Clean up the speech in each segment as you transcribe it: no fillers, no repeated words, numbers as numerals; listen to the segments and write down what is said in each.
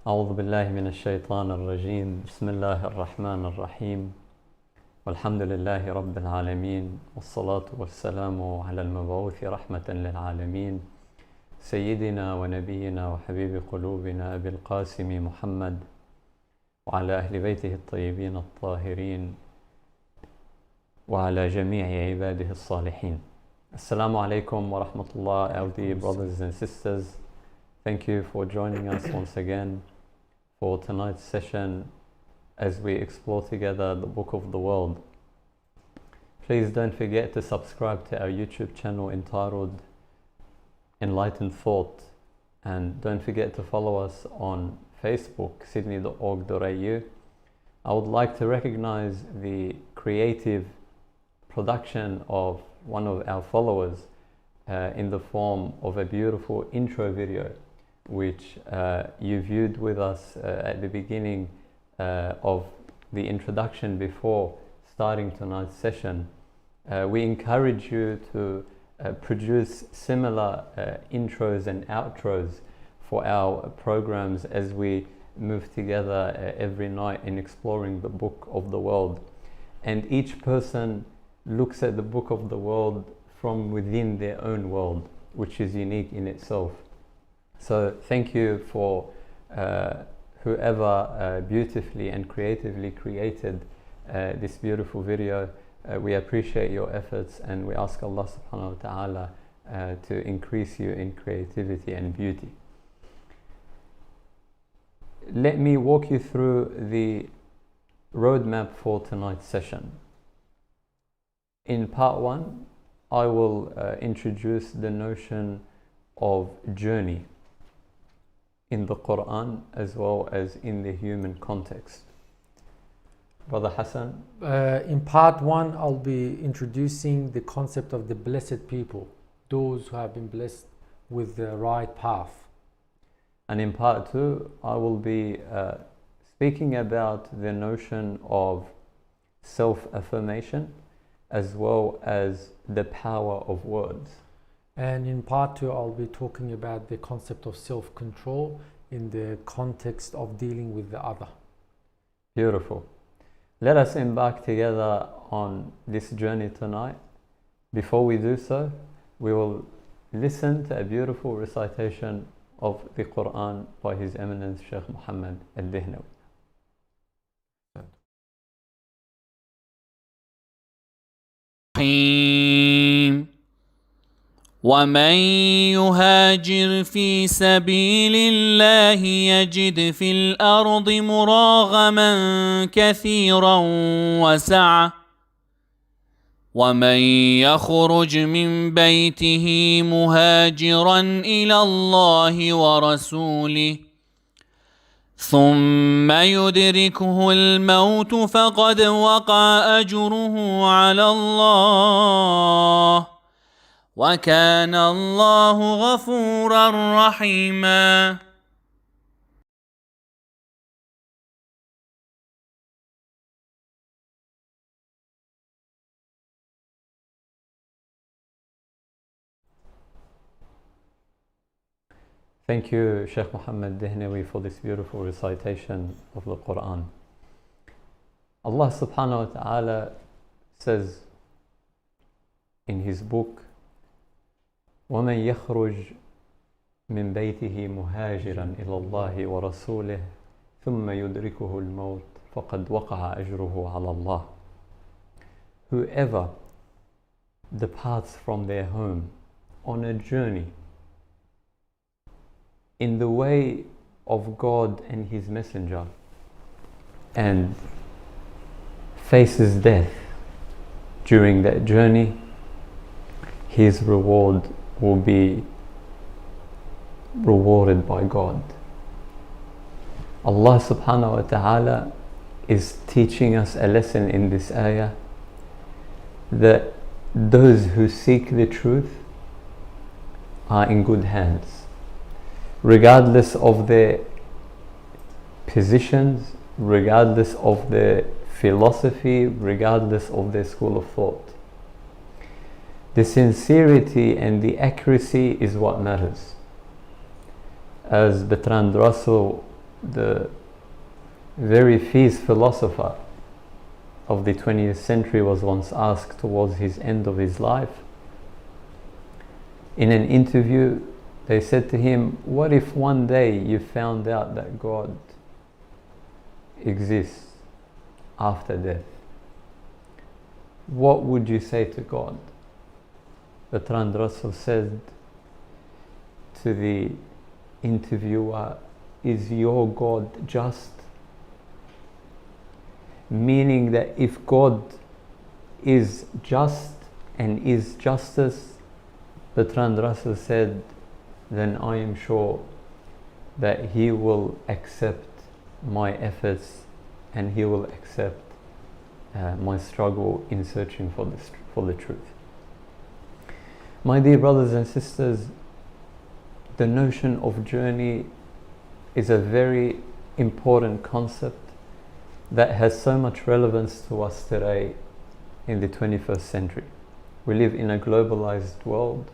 أعوذ بالله من الشيطان الرجيم بسم الله الرحمن الرحيم والحمد لله رب العالمين والصلاة والسلام على المبعوث رحمة للعالمين سيدنا ونبينا وحبيب قلوبنا أبي القاسم محمد وعلى أهل بيته الطيبين الطاهرين وعلى جميع عباده الصالحين. Assalamu alaikum wa rahmatullah, our dear brothers and sisters. Thank you for joining us once again for tonight's session as we explore together the Book of the World. Please don't forget to subscribe to our YouTube channel entitled Enlightened Thought, and don't forget to follow us on Facebook, sydney.org.au. I would like to recognize the creative production of one of our followers in the form of a beautiful intro video which you viewed with us at the beginning of the introduction before starting tonight's session. We encourage you to produce similar intros and outros for our programs as we move together every night in exploring the Book of the World. And each person looks at the Book of the World from within their own world, which is unique in itself. So thank you for whoever beautifully and creatively created this beautiful video. We appreciate your efforts and we ask Allah subhanahu wa ta'ala to increase you in creativity and beauty. Let me walk you through the roadmap for tonight's session. In part one, I will introduce the notion of journey in the Quran as well as in the human context. Brother Hassan? In part one, I'll be introducing the concept of the blessed people, those who have been blessed with the right path. And in part two, I will be speaking about the notion of self-affirmation as well as the power of words. And in part two, I'll be talking about the concept of self-control in the context of dealing with the other. Beautiful. Let us embark together on this journey tonight. Before we do so, we will listen to a beautiful recitation of the Quran by His Eminence Sheikh Muhammad al-Dihnawi. ومن يهاجر في سبيل الله يجد في الأرض مراغما كثيرا وسعة ومن يخرج من بيته مهاجرا إلى الله ورسوله ثم يدركه الموت فقد وقع أجره على الله وكان الله غفورا رحيما. Thank you, Sheikh Muhammad Dihnawi, for this beautiful recitation of the Quran. Allah subhanahu wa ta'ala says in His book, وَمَنْ يَخْرُجْ مِنْ بَيْتِهِ مُهَاجِرًا إِلَى اللَّهِ وَرَسُولِهِ ثُمَّ يُدْرِكُهُ الْمَوْتِ فَقَدْ وَقَعَ أَجْرُهُ عَلَى اللَّهِ. Whoever departs from their home on a journey in the way of God and His Messenger and faces death during that journey, his reward will be rewarded by God. Allah subhanahu wa ta'ala is teaching us a lesson in this ayah that those who seek the truth are in good hands, regardless of their positions, regardless of their philosophy, regardless of their school of thought. The sincerity and the accuracy is what matters. As Bertrand Russell the very fierce philosopher of the 20th century, was once asked towards his end of his life, in an interview, they said to him, what if one day you found out that God exists after death? What would you say to God? Bertrand Russell said to the interviewer, is your God just? Meaning that if God is just and is justice, Bertrand Russell said, then I am sure that He will accept my efforts and He will accept my struggle in searching for the truth. My dear brothers and sisters, the notion of journey is a very important concept that has so much relevance to us today in the 21st century. We live in a globalized world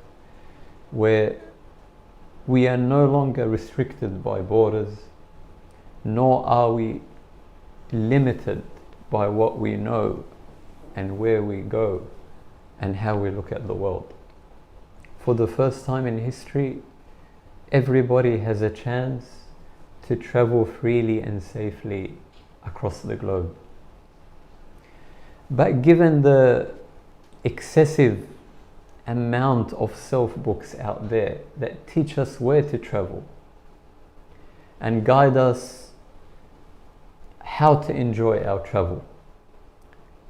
where we are no longer restricted by borders, nor are we limited by what we know and where we go and how we look at the world. For the first time in history, everybody has a chance to travel freely and safely across the globe. But given the excessive amount of self-books out there that teach us where to travel and guide us how to enjoy our travel,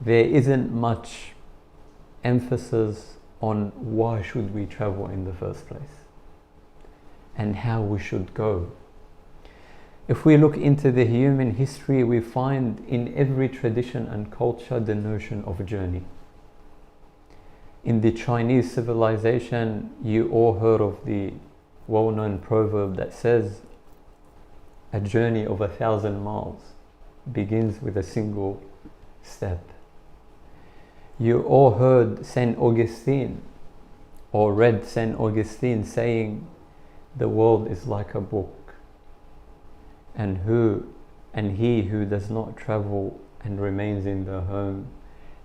there isn't much emphasis on why should we travel in the first place and how we should go. If we look into the human history, we find in every tradition and culture the notion of journey. In the Chinese civilization, you all heard of the well-known proverb that says, a journey of 1,000 miles begins with a single step. You all heard Saint Augustine or read Saint Augustine saying, the world is like a book, and he who does not travel and remains in the home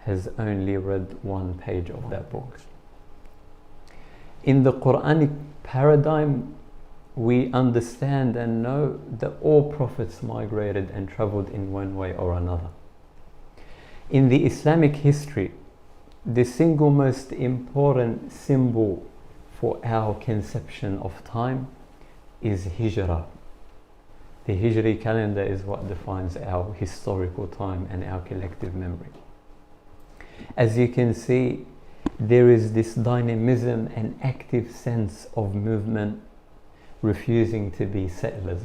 has only read one page of that book. In the Quranic paradigm, we understand and know that all prophets migrated and traveled in one way or another. In the Islamic history, the single most important symbol for our conception of time is hijrah. The Hijri calendar is what defines our historical time and our collective memory. As you can see, there is this dynamism and active sense of movement, refusing to be settlers.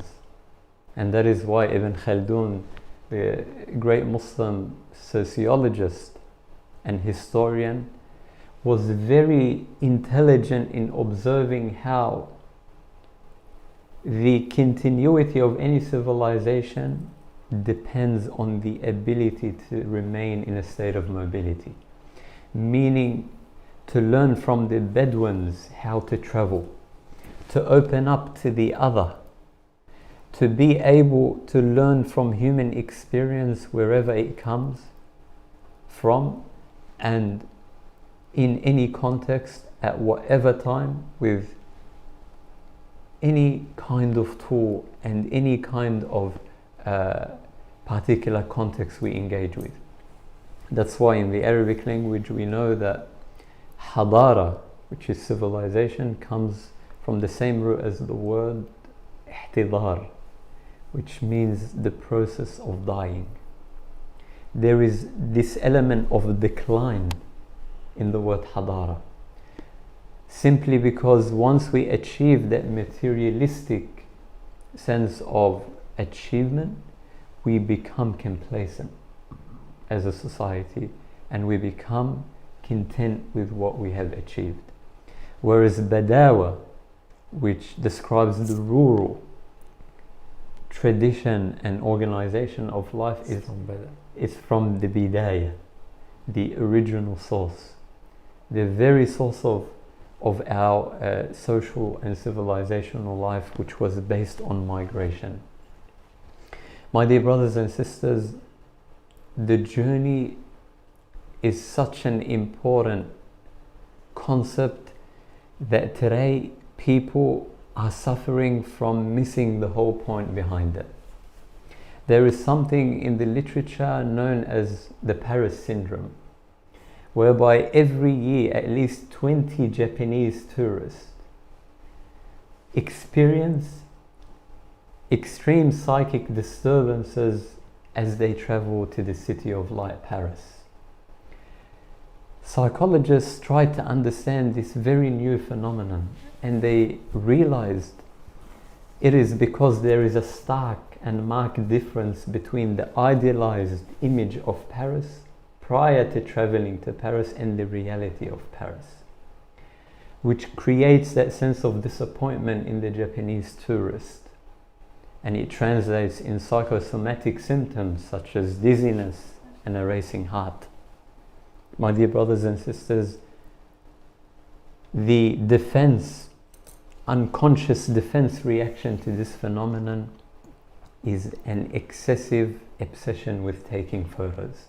And that is why Ibn Khaldun, the great Muslim sociologist and historian, was very intelligent in observing how the continuity of any civilization depends on the ability to remain in a state of mobility, meaning to learn from the Bedouins how to travel, to open up to the other, to be able to learn from human experience wherever it comes from and in any context at whatever time with any kind of tool and any kind of particular context we engage with. That's why in the Arabic language we know that hadara, which is civilization, comes from the same root as the word ihtidar, which means the process of dying. There is this element of decline in the word hadara, simply because once we achieve that materialistic sense of achievement, we become complacent as a society and we become content with what we have achieved. Whereas Badawa, which describes the rural tradition and organization of life, is from the Bidayah, the original source, the very source of our social and civilizational life, which was based on migration. My dear brothers and sisters, the journey is such an important concept that today people are suffering from missing the whole point behind it. There is something in the literature known as the Paris syndrome, whereby every year at least 20 Japanese tourists experience extreme psychic disturbances as they travel to the city of light, Paris. Psychologists tried to understand this very new phenomenon, and they realized it is because there is a stark and marked difference between the idealized image of Paris prior to traveling to Paris and the reality of Paris, which creates that sense of disappointment in the Japanese tourist. And it translates in psychosomatic symptoms such as dizziness and a racing heart. My dear brothers and sisters, the unconscious defense reaction to this phenomenon is an excessive obsession with taking photos,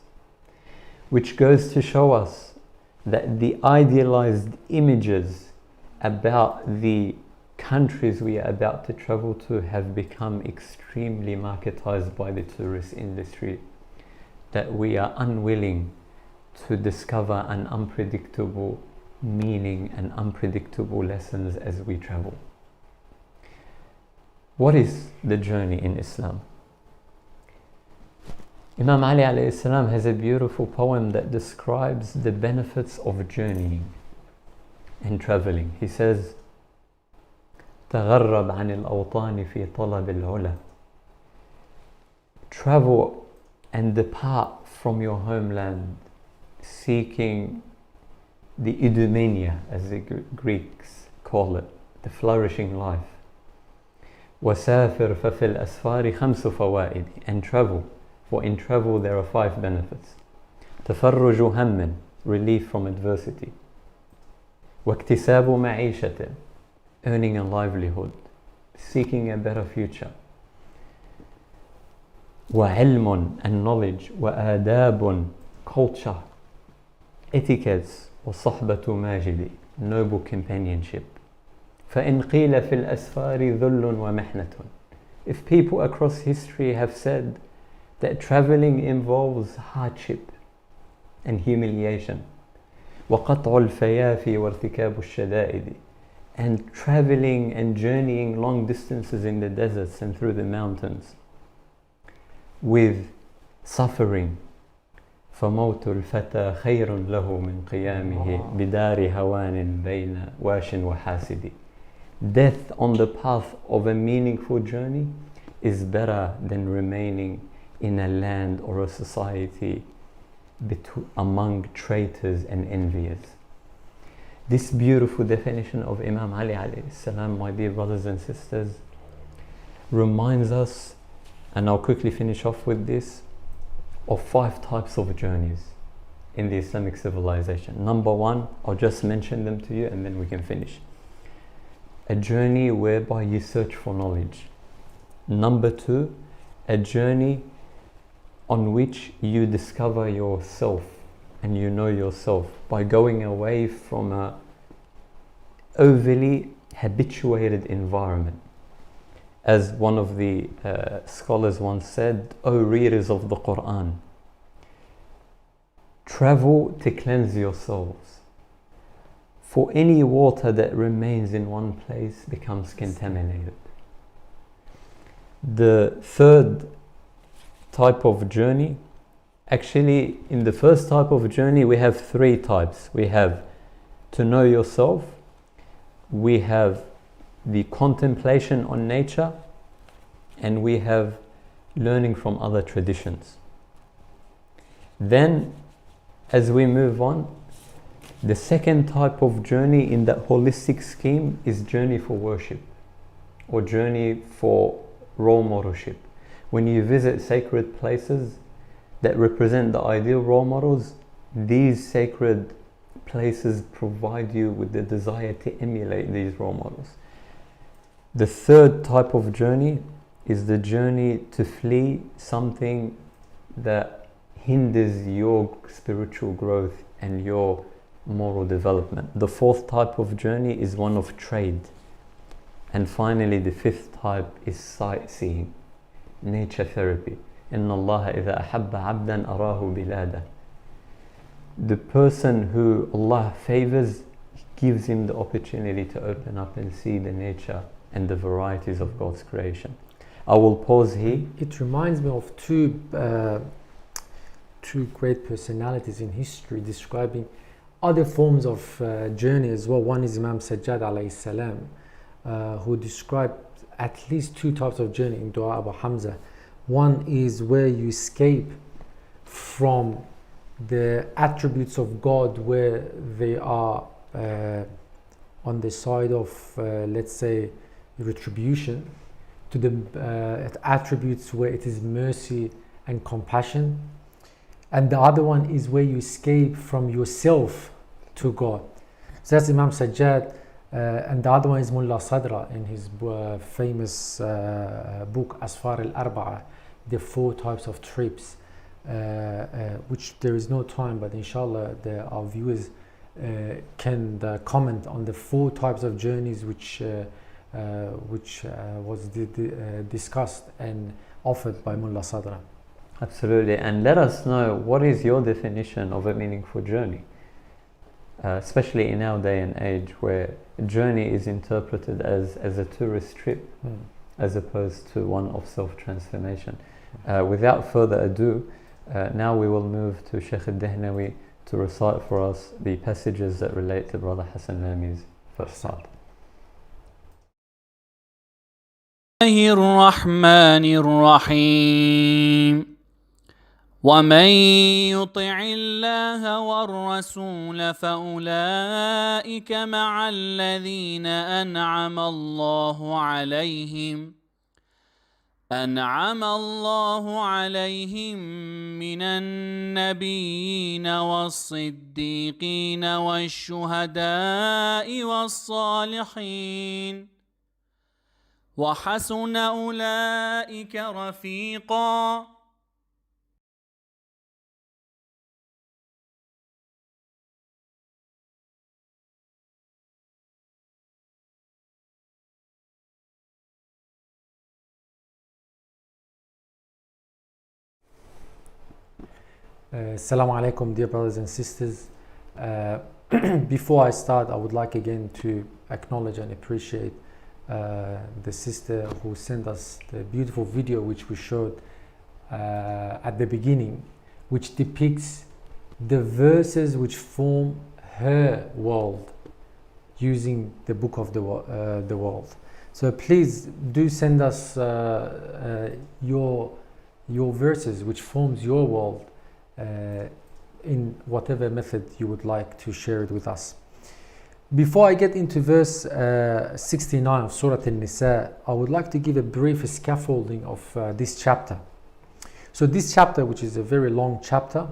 which goes to show us that the idealized images about the countries we are about to travel to have become extremely marketized by the tourist industry, that we are unwilling to discover an unpredictable meaning and unpredictable lessons as we travel. What is the journey in Islam? Imam Ali alayhi salam has a beautiful poem that describes the benefits of journeying and traveling. He says, تغرب عن الأوطان في طلب العلا. Travel and depart from your homeland seeking the idoumenia, as the Greeks call it, the flourishing life. وسافر ففي الأسفار خمس فوائد. And travel, for in travel there are 5 benefits. تفرج هم, relief from adversity. واكتساب معيشة, earning a livelihood, seeking a better future. وعلم, and knowledge. وآداب, culture, etiquettes. وصحبة ماجد, noble companionship. فإن قيل في الأسفار ذل ومحنة. If people across history have said that traveling involves hardship and humiliation, وقطع الفيافي وارتكاب الشدائد, and traveling and journeying long distances in the deserts and through the mountains with suffering, فموت الفتى خير له من قيامه بدار هوان بين واش وحاسد. Death on the path of a meaningful journey is better than remaining in a land or a society among traitors and enviers. This beautiful definition of Imam Ali alayhi salam, my dear brothers and sisters, reminds us, and I'll quickly finish off with this, of 5 types of journeys in the Islamic civilization. Number 1, I'll just mention them to you and then we can finish. A journey whereby you search for knowledge. Number 2, a journey on which you discover yourself and you know yourself by going away from a overly habituated environment. As one of the scholars once said, "O readers of the Quran, travel to cleanse your souls, for any water that remains in one place becomes contaminated." The third type of journey, actually in the first type of journey we have 3 types. We have to know yourself, we have the contemplation on nature, and we have learning from other traditions. Then as we move on, the second type of journey in that holistic scheme is journey for worship or journey for role modelship. When you visit sacred places that represent the ideal role models, these sacred places provide you with the desire to emulate these role models. The third type of journey is the journey to flee something that hinders your spiritual growth and your moral development. The fourth type of journey is one of trade. And finally, the fifth type is sightseeing, nature therapy. إِنَّ اللَّهَ إِذَا أَحَبَّ عَبْدًا أَرَاهُ بِلَادَهُ. The person who Allah favors gives him the opportunity to open up and see the nature and the varieties of God's creation. I will pause here. It reminds me of two great personalities in history describing other forms of journey as well. One is Imam Sajjad alayhi salam, who described at least two types of journey in Dua Abu Hamza. One is where you escape from the attributes of God, where they are on the side of, let's say, retribution, to the attributes where it is mercy and compassion. And the other one is where you escape from yourself to God. So that's Imam Sajjad. And the other one is Mullah Sadra in his famous book Asfar al-Arba'a, the four types of trips, which there is no time, but inshallah our viewers can comment on the four types of journeys which was discussed and offered by Mullah Sadra. Absolutely, and let us know what is your definition of a meaningful journey, especially in our day and age where a journey is interpreted as a tourist trip as opposed to one of self-transformation. Without further ado, now we will move to Sheikh al-Dihnawi to recite for us the passages that relate to Brother Hassan Lami's first part. الرحمن الرحيم ومن يطع الله والرسول فأولئك مع الذين أنعم الله عليهم من النبيين والصديقين والشهداء والصالحين وحسن أولئك رفيقا Assalamu alaikum, dear brothers and sisters. Before I start, I would like again to acknowledge and appreciate the sister who sent us the beautiful video which we showed at the beginning, which depicts the verses which form her world using the book of the world. So please do send us your verses which forms your world in whatever method you would like to share it with us. Before I get into verse 69 of Surah An-Nisa, I would like to give a brief scaffolding of this chapter. So this chapter, which is a very long chapter,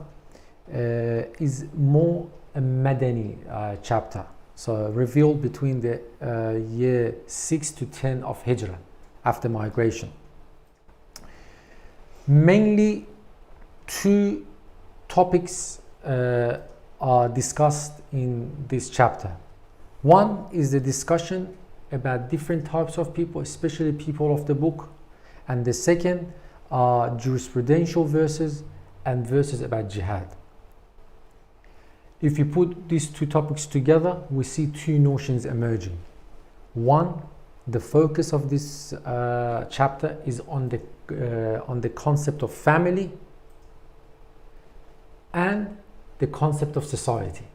is more a Madani chapter, so revealed between the year 6 to 10 of Hijrah, after migration. Mainly two topics are discussed in this chapter. One is the discussion about different types of people, especially people of the book, and the second are jurisprudential verses and verses about jihad. If you put these two topics together, we see two notions emerging. One, the focus of this chapter is on the concept of family and the concept of society,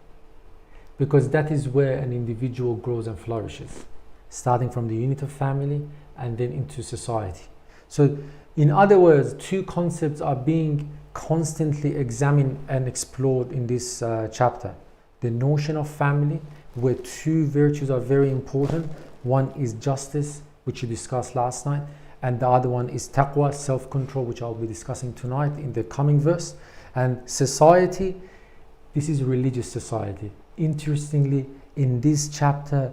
because that is where an individual grows and flourishes, starting from the unit of family and then into society. So in other words, two concepts are being constantly examined and explored in this chapter. The notion of family, where two virtues are very important. One is justice, which we discussed last night, and the other one is taqwa, self-control, which I'll be discussing tonight in the coming verse. And society, this is religious society. Interestingly, in this chapter,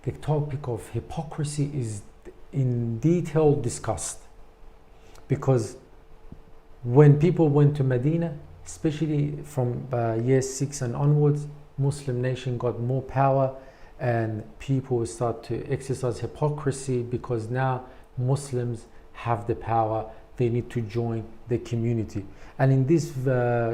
the topic of hypocrisy is in detail discussed, because when people went to Medina, especially from year 6 and onwards, Muslim nation got more power and people start to exercise hypocrisy, because now Muslims have the power, they need to join the community. And in this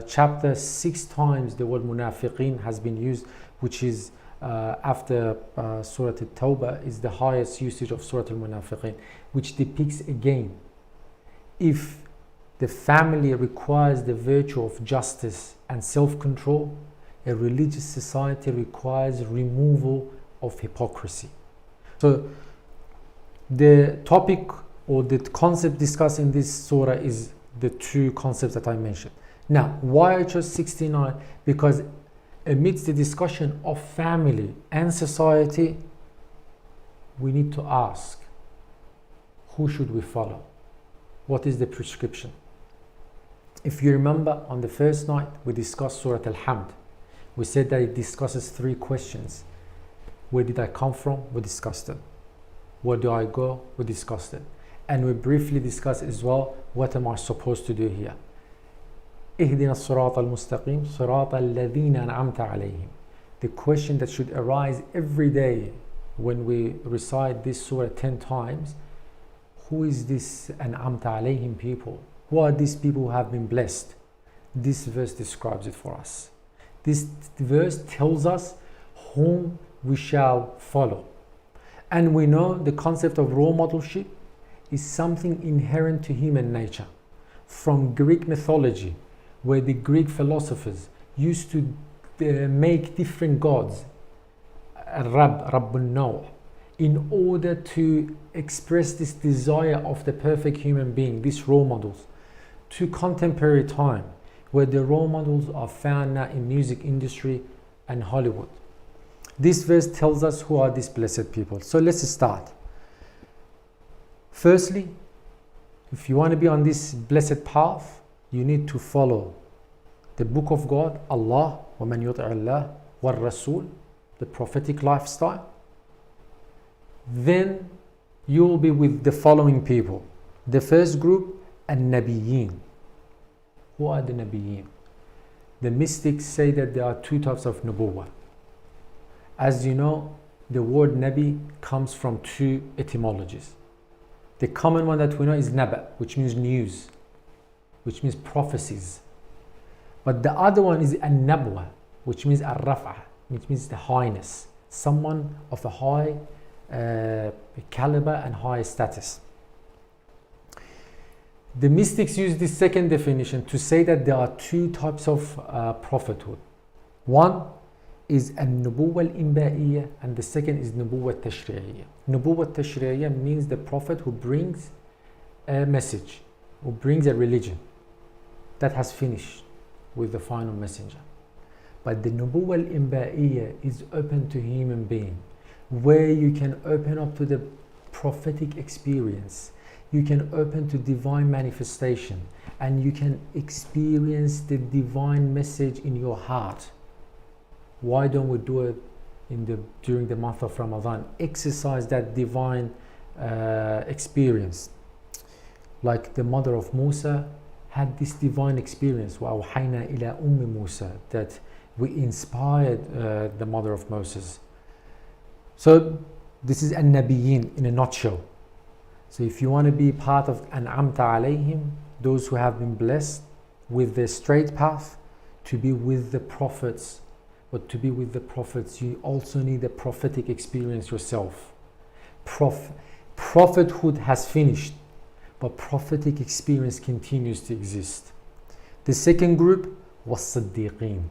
chapter, 6 times the word munafiqeen has been used, which is after Surah At-Tawbah is the highest usage of Surah Al-Munafiqeen, which depicts again, if the family requires the virtue of justice and self-control, a religious society requires removal of hypocrisy. So the topic or the concept discussed in this surah is the 2 concepts that I mentioned. Now, why I chose 69? Because amidst the discussion of family and society, we need to ask, who should we follow? What is the prescription? If you remember, on the first night we discussed Surah Al-Hamd. We said that it discusses 3 questions. Where did I come from? We discussed it. Where do I go? We discussed it. And we briefly discussed as well, what am I supposed to do here? اهدنا الصراط المستقيم صراط الذين أنعمت عليهم. The question that should arise every day when we recite this surah 10 times, who is this أنعمت عليهم people? Who are these people who have been blessed? This verse describes it for us. This verse tells us whom we shall follow. And we know the concept of role modelship is something inherent to human nature. From Greek mythology, where the Greek philosophers used to make different gods, Rabbun Naw, in order to express this desire of the perfect human being, these role models, to contemporary time, where the role models are found now in music industry and Hollywood. This verse tells us who are these blessed people. So let's start. Firstly, if you want to be on this blessed path, you need to follow the book of God, Allah, وَمَنْ يُطِعِ اللَّهِ وَالرَّسُولِ, the prophetic lifestyle. Then you will be with the following people. The first group, An-Nabiyyin. Who are the Nabiyyin? The mystics say that there are 2 types of Nubuwwah. As you know, the word Nabi comes from 2 etymologies. The common one that we know is Naba, which means news, which means prophecies. But the other one is An-Nabwa, which means Ar-Raf'a, which means the highness, someone of a high caliber and high status. The mystics use this second definition to say that there are 2 types of prophethood. One is An-Nubuwwa Al-Inba'iyya, and the second is Nubuwwa Tashri'iyya. Nubuwwa Tashri'iyya means the prophet who brings a message, who brings a religion that has finished with the final messenger. But the Nubuwwa Al-Inba'iyya is open to human being, where you can open up to the prophetic experience, you can open to divine manifestation, and you can experience the divine message in your heart. Why don't we do it during the month of Ramadan? Exercise that divine experience. Like the mother of Musa had this divine experience, وَأَوْحَيْنَا إِلَىٰ أُمِّ مُوسَى, that we inspired the mother of Moses. So this is An-Nabiyyin in a nutshell. So if you want to be part of An'amta alayhim, those who have been blessed with the straight path, to be with the prophets. But to be with the prophets, you also need a prophetic experience yourself. Prophethood has finished, but prophetic experience continues to exist. The second group was Siddiqeen.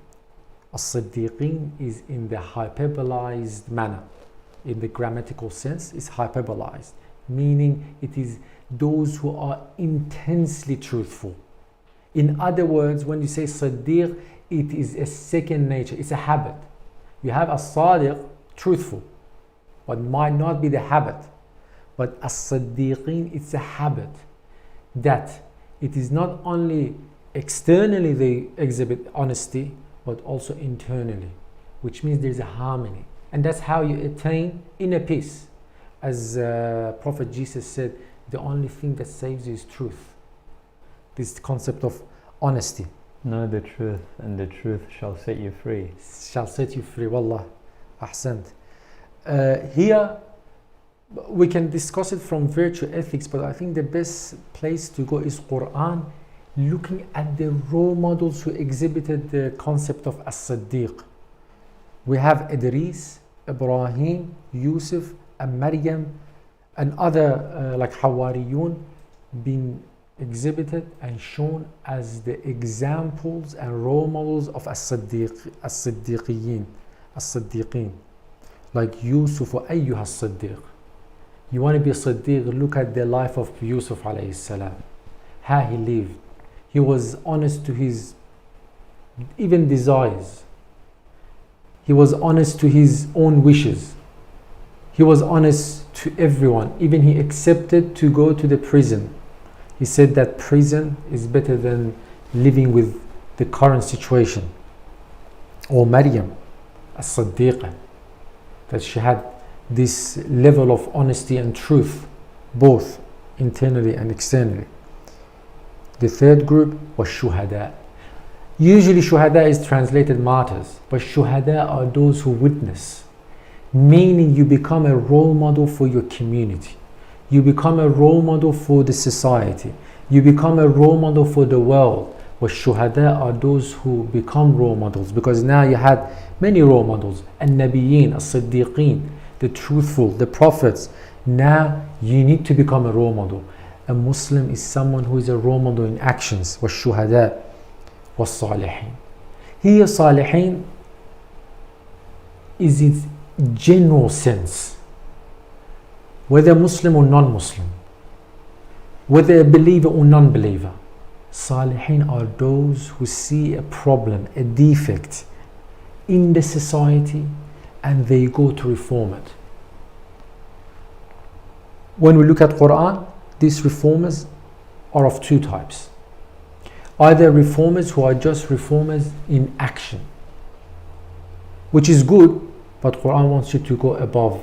As-Siddiqeen is in the hyperbolized manner. In the grammatical sense, it's hyperbolized, meaning it is those who are intensely truthful. In other words, when you say Siddiq, it is a second nature, it's a habit. You have a Sadiq, truthful, but might not be the habit. But as-Siddiqeen, it's a habit that it is not only externally they exhibit honesty, but also internally, which means there's a harmony. And that's how you attain inner peace. As Prophet Jesus said, the only thing that saves you is truth. This concept of honesty. Know the truth, and the truth shall set you free. Shall set you free. Wallah. Ahsant. Here, we can discuss it from virtue ethics, but I think the best place to go is Quran, looking at the role models who exhibited the concept of as-Siddiq. We have Idris, Ibrahim, Yusuf, and Maryam, and other like Hawariyun being exhibited and shown as the examples and role models of as-Siddiqeen, like Yusuf wa ayyuha as-Siddiq. You want to be a Siddiq, look at the life of Yusuf alayhi salam, how he lived. He was honest to his even desires. He was honest to his own wishes. He was honest to everyone. Even he accepted to go to the prison. He said that prison is better than living with the current situation. Or Maryam, as-Siddiqa, that she had this level of honesty and truth, both internally and externally. The third group was shuhada. Usually shuhada is translated martyrs, but shuhada are those who witness, meaning you become a role model for your community. You become a role model for the society. You become a role model for the world. But shuhada are those who become role models, because now you had many role models, an-nabiyyin, as-siddiqeen, the truthful, the prophets. Now you need to become a role model. A Muslim is someone who is a role model in actions. والشهداء والصالحين. Here صالحين is its general sense. Whether Muslim or non-Muslim, whether a believer or non-believer, Salihin are those who see a problem, a defect in the society, and they go to reform it. When we look at Quran, these reformers are of two types. Either reformers who are just reformers in action, which is good, but Quran wants you to go above,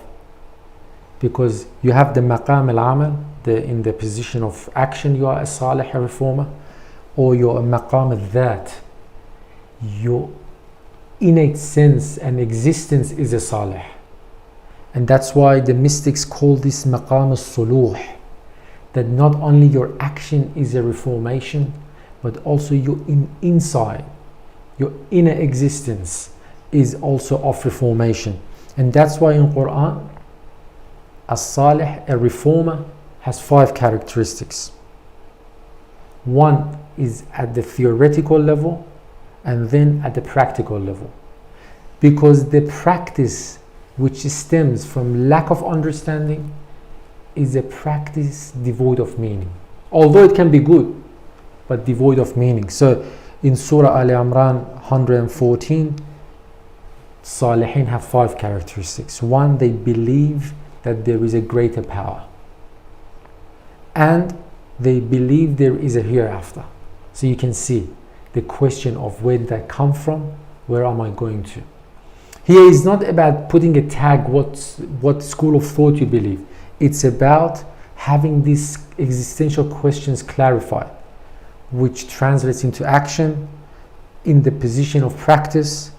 because you have the maqam al-amal, in the position of action you are a salih, a reformer, or you're a maqam al-dhat, your innate sense and existence is a salih. And that's why the mystics call this maqam al-suluh, that not only your action is a reformation, but also your inside, your inner existence is also of reformation. And that's why in Quran, as-salih, a reformer, has 5 characteristics. One is at the theoretical level, and then at the practical level. Because the practice which stems from lack of understanding is a practice devoid of meaning. Although it can be good, but devoid of meaning. So in Surah Al Imran 114, Salihin have 5 characteristics. One, they believe that there is a greater power, and they believe there is a hereafter. So you can see the question of where did I come from, where am I going to. Here is not about putting a tag what school of thought you believe. It's about having these existential questions clarified, which translates into action in the position of practice.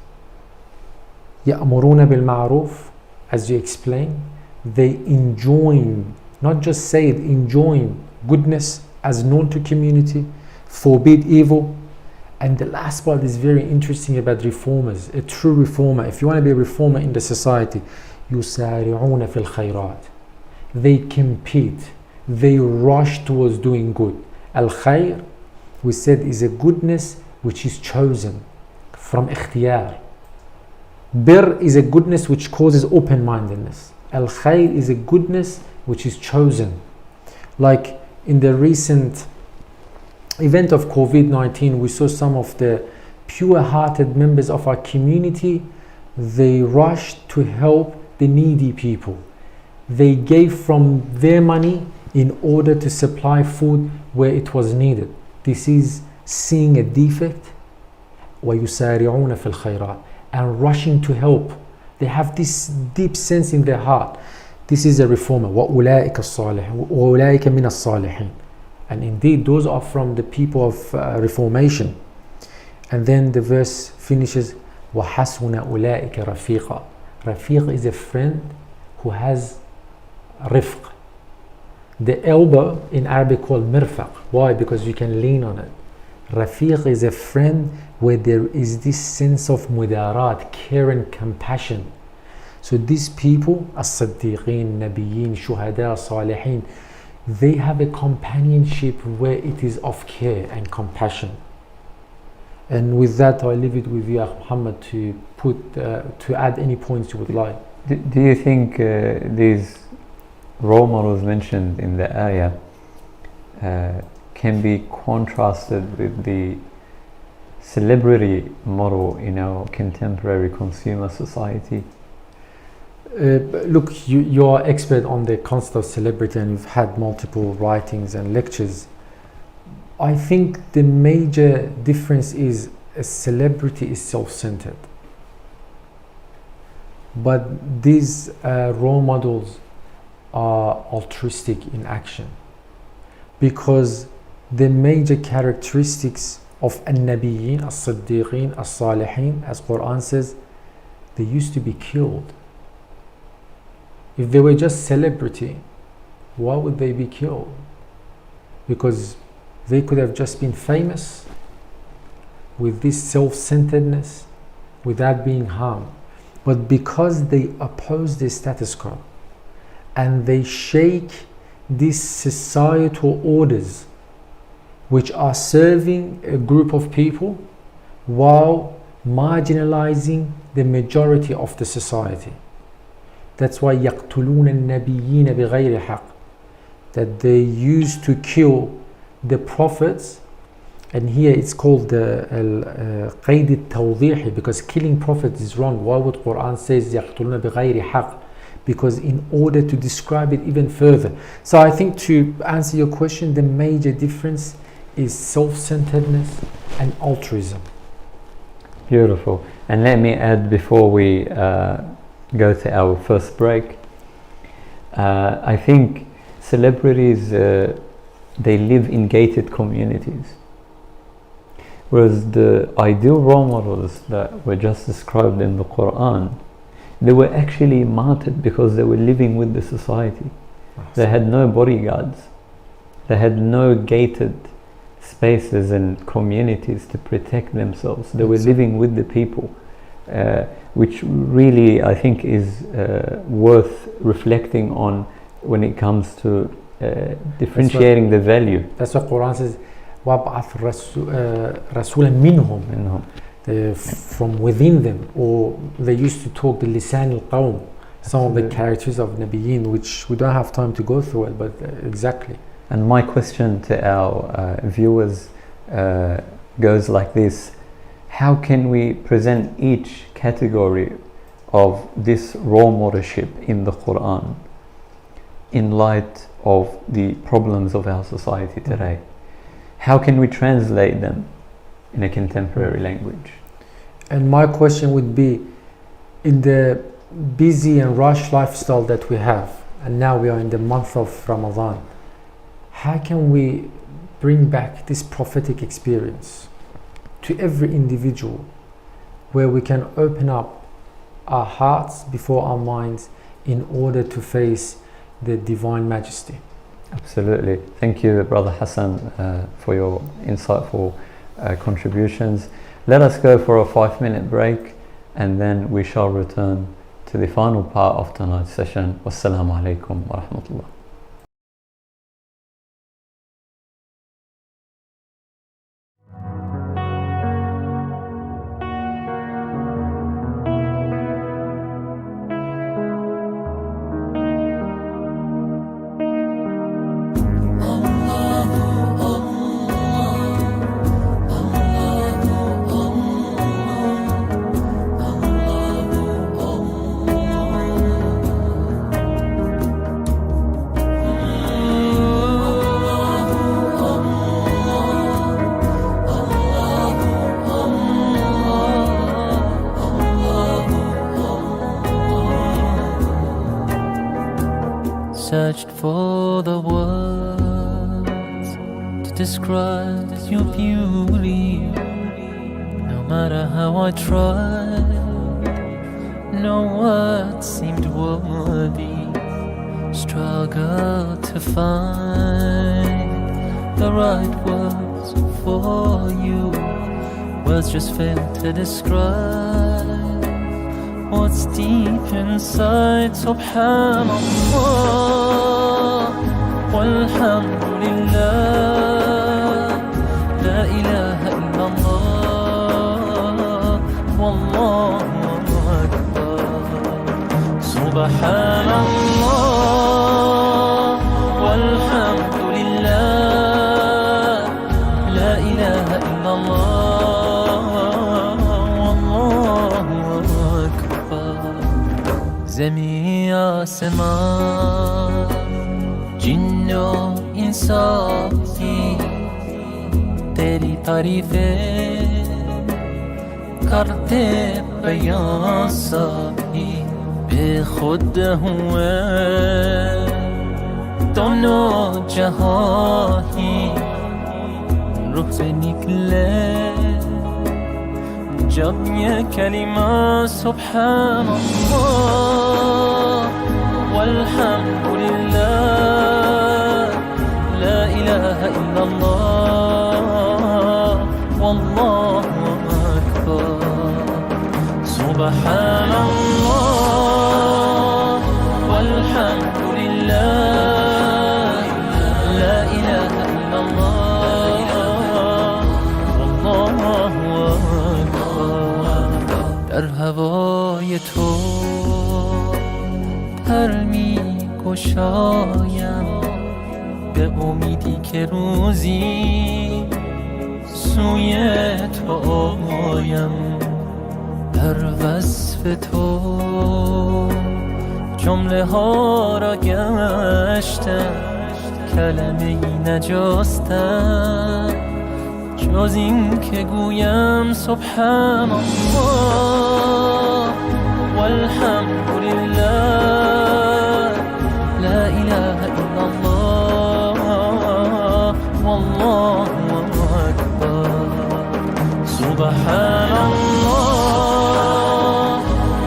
يَأْمُرُونَ بِالْمَعْرُوفِ, as you explain, they enjoin, not just say it, enjoin goodness as known to community, forbid evil. And the last part is very interesting about reformers. A true reformer, if you want to be a reformer in the society, يُسَارِعُونَ فِي الْخَيْرَاتِ, they compete, they rush towards doing good. Al-khayr, we said, is a goodness which is chosen from ikhtiyar. Bir is a goodness which causes open-mindedness. Al-khayr is a goodness which is chosen. Like in the recent event of COVID-19, we saw some of the pure-hearted members of our community. They rushed to help the needy people. They gave from their money in order to supply food where it was needed. This is seeing a defect, وَيُسَارِعُونَ فِي الْخَيْرَاتِ, and rushing to help. They have this deep sense in their heart. This is a reformer. وَأُولَٰئِكَ الصَّالِحُونَ وَأُولَٰئِكَ مِنَ الصَّالِحِينَ. And indeed, those are from the people of reformation. And then the verse finishes, وَحَسُنَ أُولَٰئِكَ رَفِيقًا. Rafiq is a friend who has rifq. The elbow in Arabic called mirfaq. Why? Because you can lean on it. Rafiq is a friend where there is this sense of mudarat, care and compassion. So these people, as-siddiqeen, nabiyeen, shuhada, salihin, they have a companionship where it is of care and compassion. And with that, I leave it with you, Akh Muhammad, to add any points you would like. Do you think these role models mentioned in the ayah can be contrasted with the celebrity model in our contemporary consumer society? Look, you are expert on the concept of celebrity and you've had multiple writings and lectures. I think the major difference is a celebrity is self-centered. But these role models are altruistic in action, because the major characteristics of an-nabiyyin, as-siddiqeen, as-salihin, as Quran says, they used to be killed. If they were just celebrity, why would they be killed? Because they could have just been famous with this self-centeredness without being harmed. But because they oppose the status quo and they shake these societal orders which are serving a group of people while marginalizing the majority of the society. That's why يَقْتُلُونَ النَّبِيِّينَ بِغَيْرِ حَقٍّ, that they used to kill the prophets. And here it's called the qayd al-tawdihi, because killing prophets is wrong. Why would Quran says يَقْتُلُونَ بِغَيْرِ حَقٍّ? Because in order to describe it even further. So I think, to answer your question, the major difference is self-centeredness and altruism. Beautiful. And let me add, before we go to our first break, I think celebrities, they live in gated communities, whereas the ideal role models that were just described in the Quran, they were actually martyred because they were living with the society. They had no bodyguards, they had no gated spaces and communities to protect themselves. They were living with the people, which really I think is worth reflecting on when it comes to differentiating the value. That's what Quran says, وَابْعَثْ رَسُولًا مِّنْهُمْ, from within them. Or they used to talk the lisan al-qawm, some of the characters of Nabiyyin, which we don't have time to go through it, but exactly. And my question to our viewers goes like this: how can we present each category of this role modelship in the Quran in light of the problems of our society today? How can we translate them in a contemporary language? And my question would be, in the busy and rush lifestyle that we have, and now we are in the month of Ramadan, how can we bring back this prophetic experience to every individual, where we can open up our hearts before our minds in order to face the divine majesty? Absolutely. Thank you, Brother Hassan, for your insightful contributions. Let us go for a 5-minute break, and then we shall return to the final part of tonight's session. Wassalamu alaikum wa rahmatullah. describe your beauty. No matter how I tried, no word seemed worthy. Struggle to find the right words for you. Words just fail to describe what's deep inside. Subhanallah walhamdulillah, la ilaha illallah, wallahu akbar. Subhanallah walhamdulillah, la ilaha illallah, wallahu akbar. Zemi asaman, जिन्न इंसान की तेरी तारीफें करते बयां साही बेखुद हुए दोनों जहां ही रुख से निकले जब ये कलिमा सुभान अल्लाह वल्हम्दुलिल्लाह لا إله إلا الله والله أكبر. سبحان الله والحمد لله لا إله إلا الله والله أكبر. در هوای تو پر می گشایم به امیدی که روزی سوی تو آیم. در وصف تو جمله ها را گشتم کلمه ای نجستم جز این که گویم سبحان الله والحمدلله لا اله الا الله والله أكبر. سبحان الله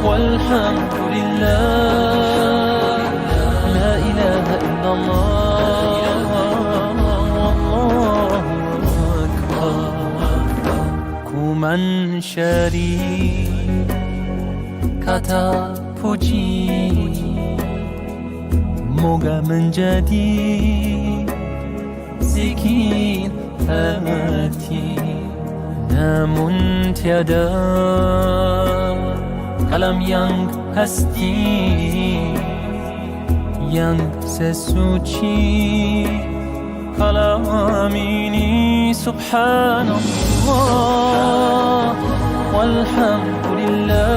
والحمد لله لا إله إلا الله والله أكبر. کومن شری kata puji moga menjadi zikir hati, namun tiada kalam yang pasti yang sesuci kalam ini. Subhanallah walhamdulillah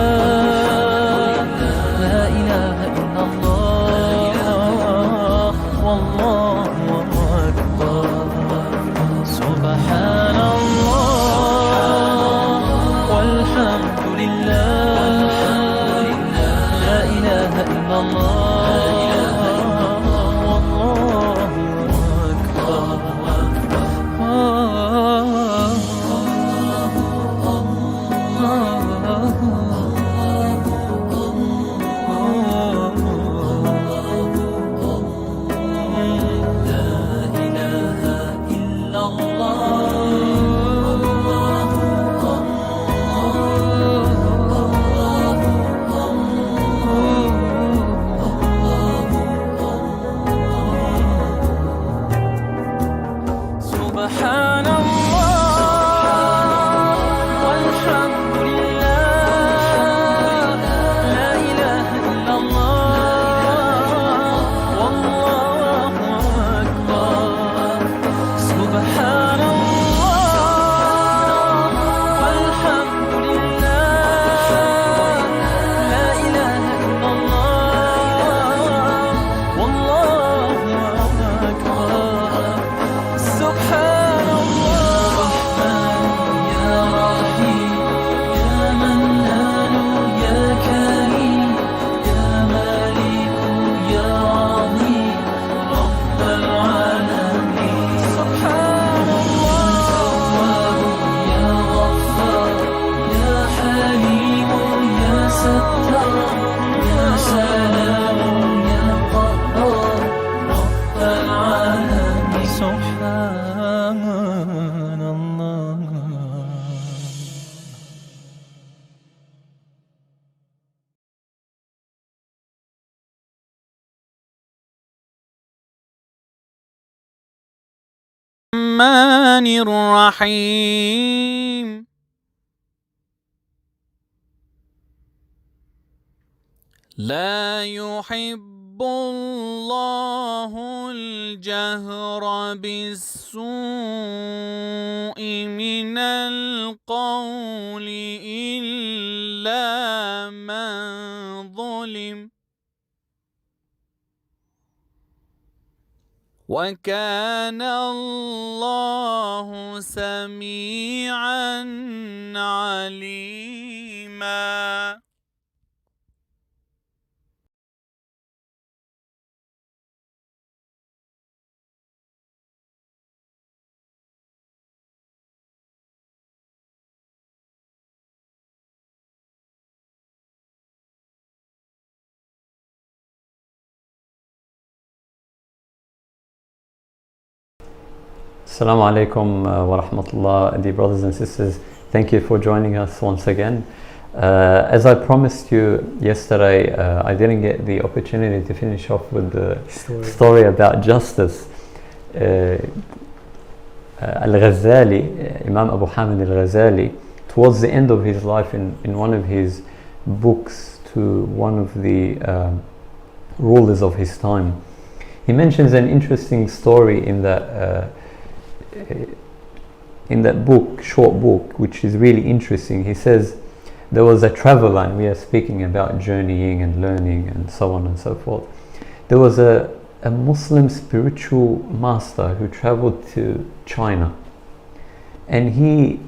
la ilaha illallah wallahu akbar. Subhanallah walhamdulillah la ilaha illallah wallahu Subhanallah الرحمن الرحيم لا يحب الله الجهر بالسوء من القول إلا من ظلم وكان الله سميعا عليما. Assalamu alaikum wa rahmatullah, dear brothers and sisters. Thank you for joining us once again. As I promised you yesterday, I didn't get the opportunity to finish off with the story about justice. Al-Ghazali, Imam Abu Hamid al-Ghazali, towards the end of his life in one of his books to one of the rulers of his time, he mentions an interesting story in that book, short book, which is really interesting. He says there was a traveler, and we are speaking about journeying and learning and so on and so forth. There was a Muslim spiritual master who traveled to China, and he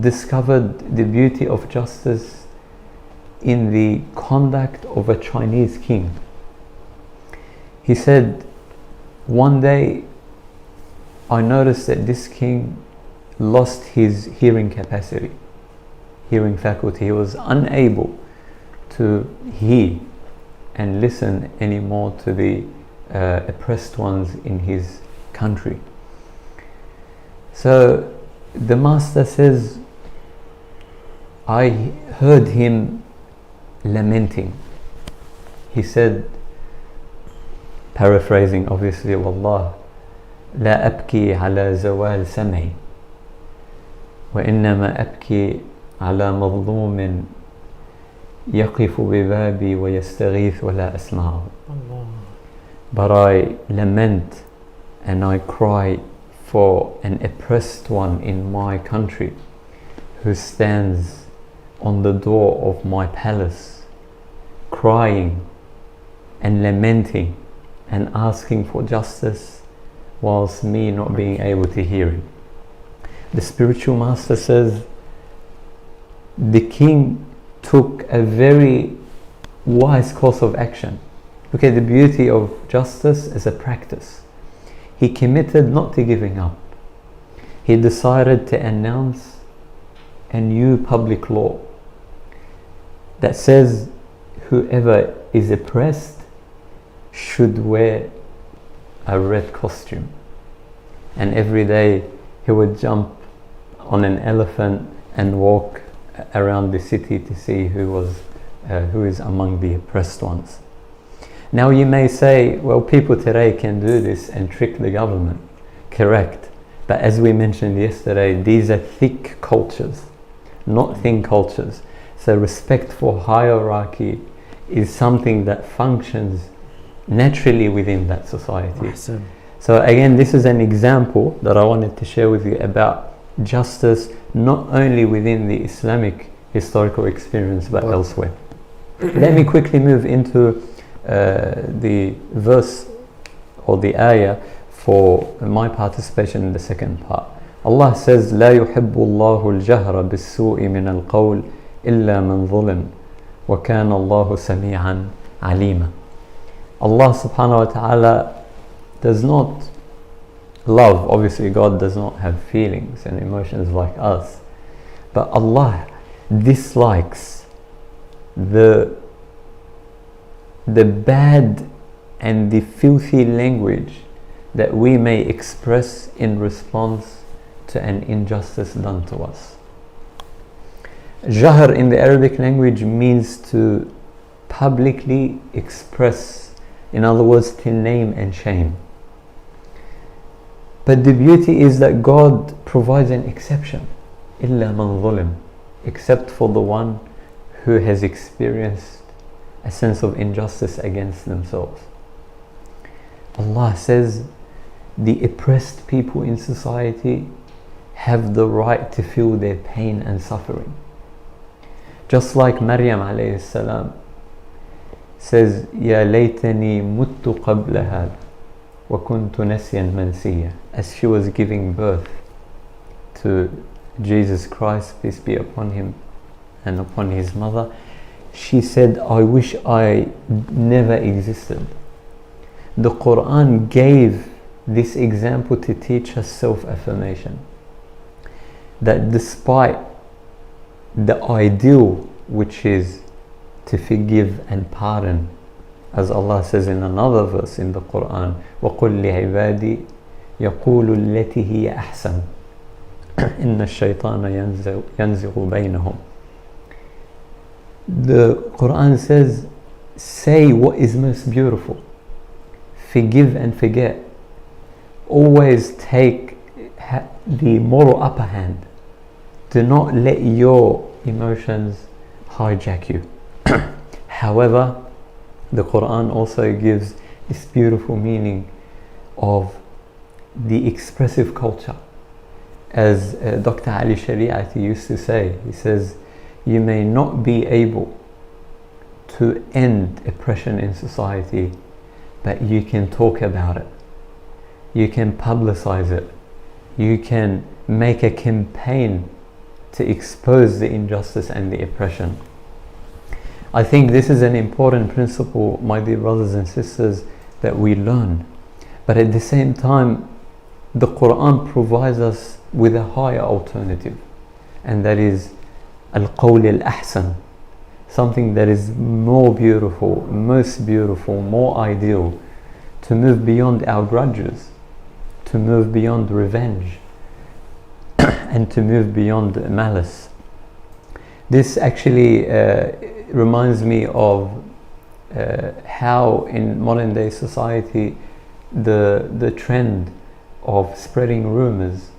discovered the beauty of justice in the conduct of a Chinese king. He said, one day I noticed that this king lost his hearing capacity, hearing faculty. He was unable to hear and listen anymore to the oppressed ones in his country. So the master says, I heard him lamenting. He said, paraphrasing obviously, Wallah, لا أبكي على زوال سمعي وإنما أبكي على مظلوم يقف ببابي ويستغيث ولا أسمعه. But I lament and I cry for an oppressed one in my country who stands on the door of my palace crying and lamenting and asking for justice, whilst me not being able to hear him. The spiritual master says the king took a very wise course of action. Look at the beauty of justice as a practice. He committed not to giving up. He decided to announce a new public law that says whoever is oppressed should wear a red costume, and every day he would jump on an elephant and walk around the city to see who is among the oppressed ones. Now you may say, well, people today can do this and trick the government. Correct. But as we mentioned yesterday, these are thick cultures, not thin cultures. So respect for hierarchy is something that functions naturally within that society. Awesome. So again, this is an example that I wanted to share with you about justice, not only within the Islamic historical experience but elsewhere. Let me quickly move into the verse or the ayah for my participation in the second part. Allah says, لا يحب الله الجهر بالسوء من القول إلا من ظلم وكان الله سميعا عليما. Allah subhanahu wa ta'ala does not love, obviously God does not have feelings and emotions like us, but Allah dislikes the bad and the filthy language that we may express in response to an injustice done to us. Jahr in the Arabic language means to publicly express, in other words, to name and shame. But the beauty is that God provides an exception. إِلَّا مَنْ ظُلِمْ, except for the one who has experienced a sense of injustice against themselves. Allah says the oppressed people in society have the right to feel their pain and suffering. Just like Maryam alayhi salam says, يَا لَيْتَنِي مُتُّ قَبْلَ هَذَا وَكُنْتُ نَسْيًا مَنْسِيًّا, as she was giving birth to Jesus Christ, peace be upon him and upon his mother, she said, I wish I never existed. The Quran gave this example to teach us self-affirmation, that despite the ideal, which is to forgive and pardon, as Allah says in another verse in the Quran, وَقُلْ لِعِبَادِي يَقُولُ الَّتِي هِيَ أَحْسَنُ إِنَّ الشَّيْطَانَ يَنزِغُ بَيْنَهُمْ. The Quran says, say what is most beautiful, forgive and forget, always take the moral upper hand, do not let your emotions hijack you. However, the Quran also gives this beautiful meaning of the expressive culture. As Dr. Ali Shariati used to say, he says, you may not be able to end oppression in society, but you can talk about it, you can publicize it, you can make a campaign to expose the injustice and the oppression. I think this is an important principle, my dear brothers and sisters, that we learn. But at the same time, the Quran provides us with a higher alternative, and that is al-qawl al-ahsan, something that is more beautiful, most beautiful, more ideal, to move beyond our grudges, to move beyond revenge, and to move beyond malice. This actually reminds me of how in modern day society the trend of spreading rumors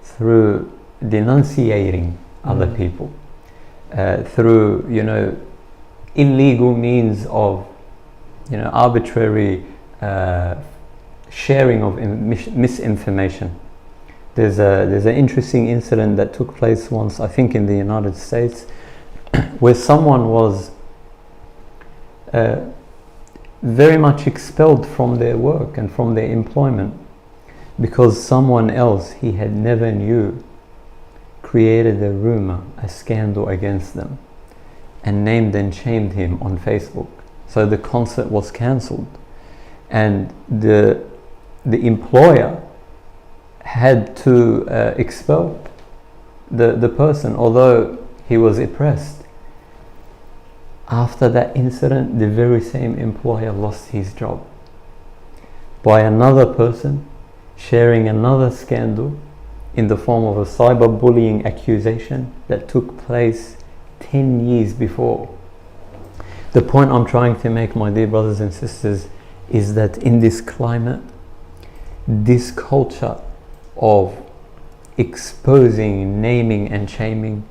through denunciating other people, through illegal means of arbitrary sharing of misinformation. There's an interesting incident that took place once, I think in the United States, where someone was very much expelled from their work and from their employment because someone else he had never knew created a rumor, a scandal against them, and named and shamed him on Facebook. So the concert was cancelled, and the employer had to expel the person, although he was oppressed. After that incident, the very same employer lost his job by another person sharing another scandal in the form of a cyberbullying accusation that took place 10 years before. The point I'm trying to make, my dear brothers and sisters, is that in this climate, this culture of exposing, naming and shaming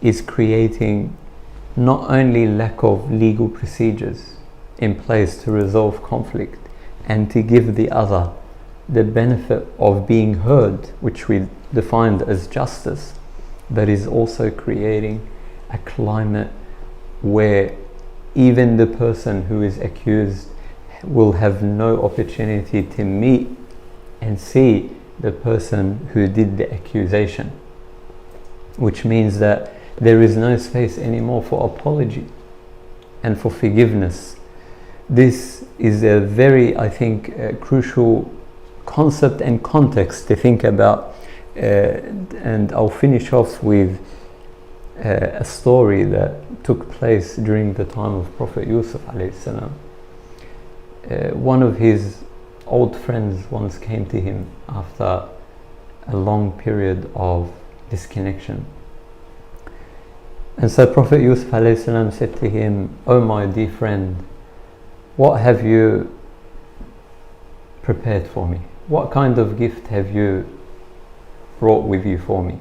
is creating not only lack of legal procedures in place to resolve conflict and to give the other the benefit of being heard, which we defined as justice, but is also creating a climate where even the person who is accused will have no opportunity to meet and see the person who did the accusation, which means that there is no space anymore for apology and for forgiveness. This is a very, I think, crucial concept and context to think about, and I'll finish off with a story that took place during the time of Prophet Yusuf alayhi salam. One of his old friends once came to him after a long period of disconnection, and so Prophet Yusuf alayhi salam said to him, "Oh my dear friend, what have you prepared for me? what kind of gift have you brought with you for me?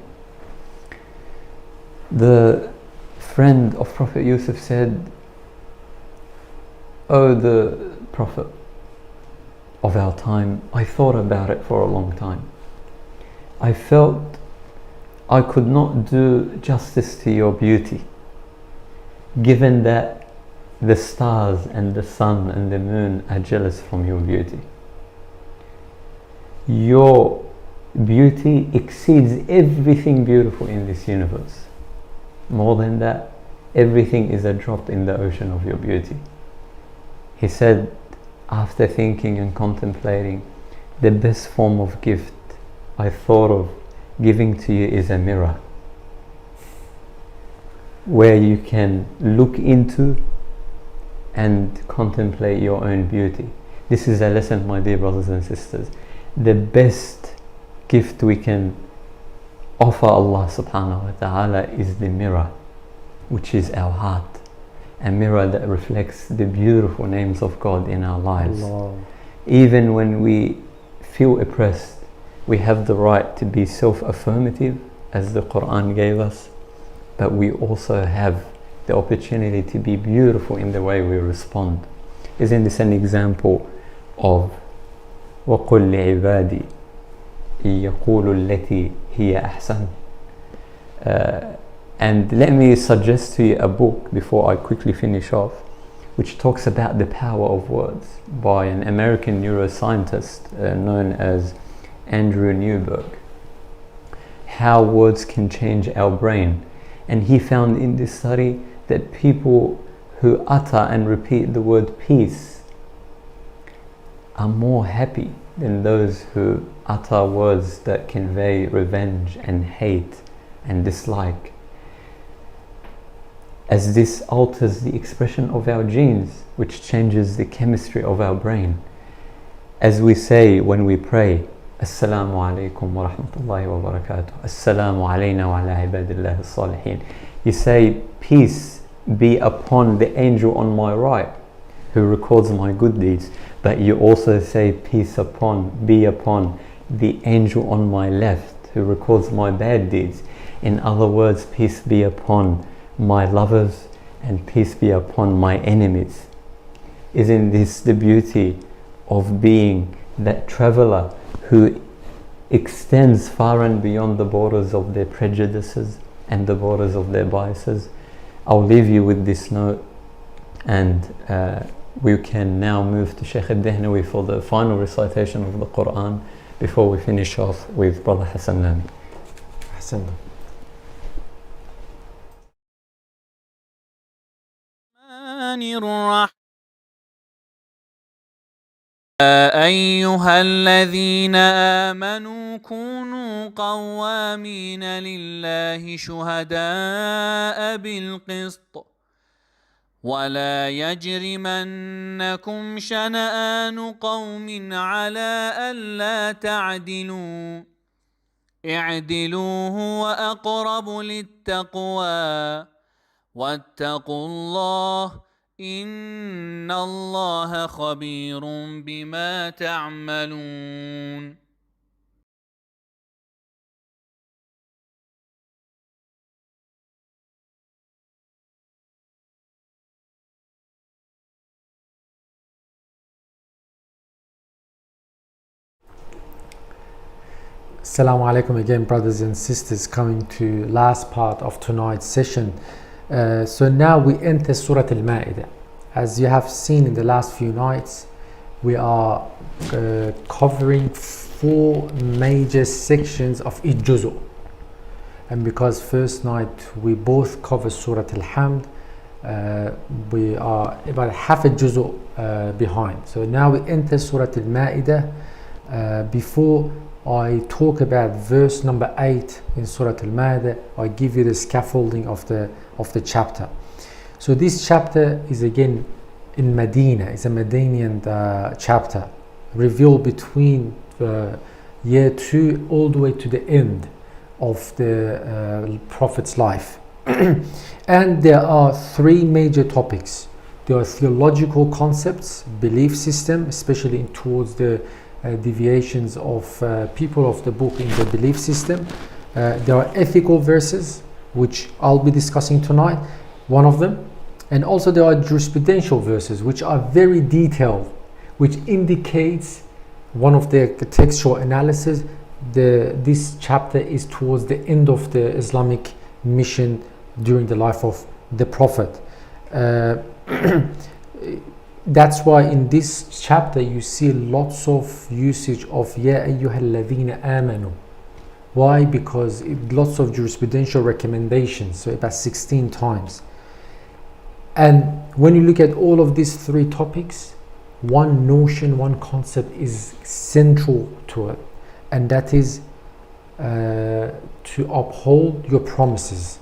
The friend of Prophet Yusuf said, "Oh, the Prophet of our time, I thought about it for a long time. I felt I could not do justice to your beauty, given that the stars and the sun and the moon are jealous from your beauty. Your beauty exceeds everything beautiful in this universe. More than that, everything is a drop in the ocean of your beauty." He said, after thinking and contemplating, the best form of gift I thought of giving to you is a mirror, where you can look into and contemplate your own beauty. This is a lesson, my dear brothers and sisters. The best gift we can offer Allah subhanahu wa ta'ala is the mirror, which is our heart. A mirror that reflects the beautiful names of God in our lives. Allah. Even when we feel oppressed, we have the right to be self-affirmative, as the Quran gave us, but we also have the opportunity to be beautiful in the way we respond. Isn't this an example of وَقُلْ لِعِبَادِي يَقُولُ الَّتِي هِيَ أَحْسَنُ? And let me suggest to you a book before I quickly finish off, which talks about the power of words by an American neuroscientist known as Andrew Newberg. How words can change our brain. And he found in this study that people who utter and repeat the word peace are more happy than those who utter words that convey revenge and hate and dislike, as this alters the expression of our genes, which changes the chemistry of our brain. As we say when we pray, Assalamu alaikum wa rahmatullahi wa barakatuh, Assalamu alayna wa ala ibadillahi as-salihin. You say, peace be upon the angel on my right who records my good deeds, but you also say, peace be upon the angel on my left who records my bad deeds. In other words, peace be upon my lovers and peace be upon my enemies. Isn't this the beauty of being that traveler who extends far and beyond the borders of their prejudices and the borders of their biases? I'll leave you with this note, and we can now move to Shaykh al-Dehnawi for the final recitation of the Quran before we finish off with Brother Hassan Lami. Hassan. الرحمن يا أيها الذين آمنوا كونوا قوامين لله شهداء بالقسط ولا يجرمنكم شنآن قوم على ألا تعدلوا اعدلوا هو أقرب للتقوى واتقوا الله إن الله خبير بما تعملون. Assalamu alaikum again, brothers and sisters, coming to last part of tonight's session. So now we enter Surah Al-Maidah. As you have seen in the last few nights, we are covering 4 major sections of each juzu. And because first night we both covered Surah Al-Hamd, we are about half a juzu behind. So now we enter Surah Al-Maidah. Before I talk about verse number 8 in Surah Al-Maidah, I give you the scaffolding of the chapter. So this chapter is again in Medina. It's a Medinian chapter, revealed between year 2 all the way to the end of the Prophet's life. And there are 3 major topics. There are theological concepts, belief system, especially towards the deviations of people of the book in the belief system. There are ethical verses, which I'll be discussing tonight, one of them. And also there are jurisprudential verses, which are very detailed, which indicates one of the textual analysis. This chapter is towards the end of the Islamic mission during the life of the Prophet. That's why in this chapter you see lots of usage of Ya ayyuhalladhina amanu. Why? Because lots of jurisprudential recommendations, so about 16 times. And when you look at all of these three topics, one notion, one concept is central to it, and that is to uphold your promises.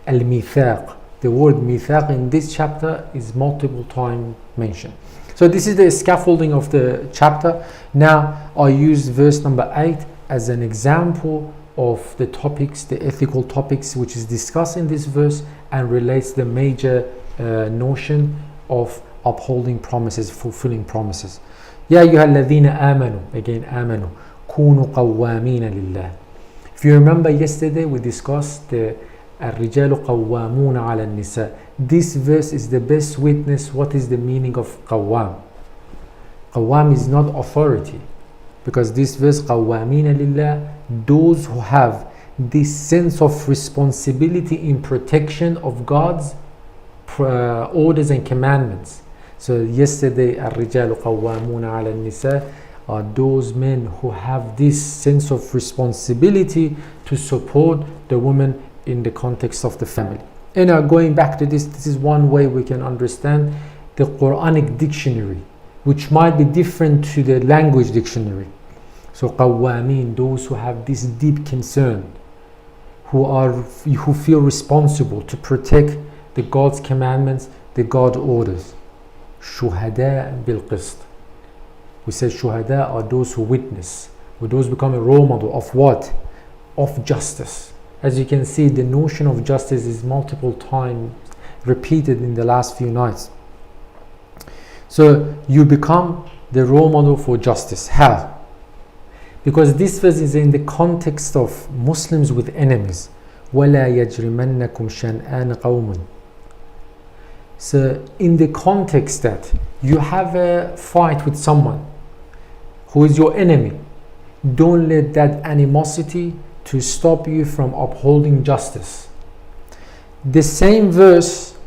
Al-mithaq. The word mithaq in this chapter is multiple times mentioned. So this is the scaffolding of the chapter. Now I used verse number 8 as an example of the topics, the ethical topics which is discussed in this verse and relates the major notion of upholding promises, fulfilling promises. Ya ayyuhalladhina amanu, again amanu, kunu qawwamina lillah. If you remember yesterday we discussed the الرجال قوامون على النساء. This verse is the best witness what is the meaning of qawwam. Qawwam is not authority, because this verse قوامين لله, those who have this sense of responsibility in protection of God's orders and commandments. So yesterday الرجال قوامون على النساء are those men who have this sense of responsibility to support the women in the context of the family. And going back to this is one way we can understand the Quranic dictionary, which might be different to the language dictionary. So qawwamin, those who have this deep concern, who feel responsible to protect the God's commandments, the God orders. Shuhada bil qist. We say shuhada are those who witness, or those who become a role model of what? Of justice. As you can see, the notion of justice is multiple times repeated in the last few nights. So you become the role model for justice. How? Because this verse is in the context of Muslims with enemies. وَلَا يَجْرِمَنَّكُمْ شَنْآنَ قَوْمٌ. So in the context that you have a fight with someone who is your enemy, don't let that animosity to stop you from upholding justice. The same verse,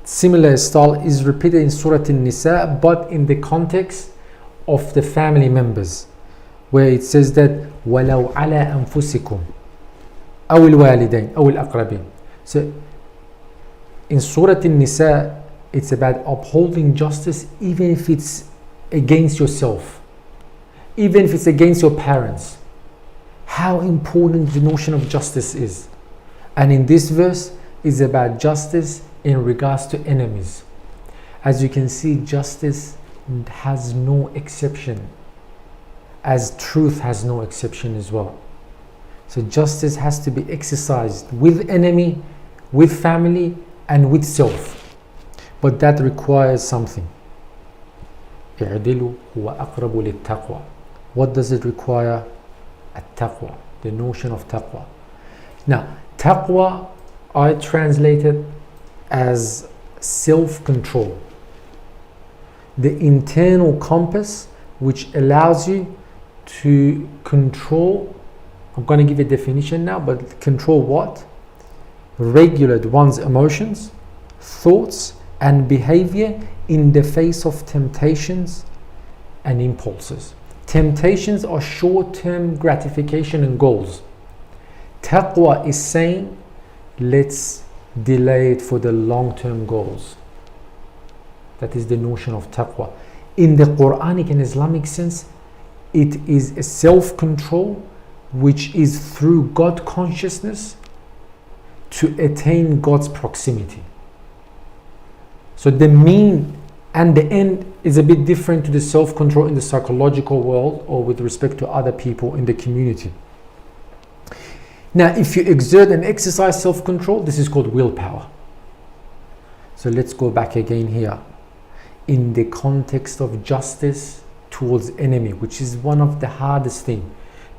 similar style, is repeated in Surah Nisa, but in the context of the family members, where it says that وَلَوْ عَلَىٰ أَنفُسِكُمْ أَوِ الْوَالِدَيْنِ أَوِ الْأَقْرَبِينَ. So in Surah Nisa, it's about upholding justice even if it's against yourself, even if it's against your parents. How important the notion of justice is. And in this verse is about justice in regards to enemies. As you can see, justice has no exception, as truth has no exception as well. So justice has to be exercised with enemy, with family, and with self. But that requires something. اعدلوا هو أقرب للتقوى. What does it require? At-taqwa, the notion of taqwa. Now, taqwa I translated as self-control, the internal compass which allows you to control. I'm going to give a definition now, but control what? Regulate one's emotions, thoughts, and behavior in the face of temptations and impulses. Temptations are short-term gratification and goals. Taqwa is saying, let's delay it for the long-term goals. That is the notion of taqwa. In the Quranic and Islamic sense, it is a self-control which is through God consciousness to attain God's proximity. So the mean and the end is a bit different to the self-control in the psychological world or with respect to other people in the community. Now, if you exert and exercise self-control, this is called willpower. So let's go back again here. In the context of justice towards enemy, which is one of the hardest thing,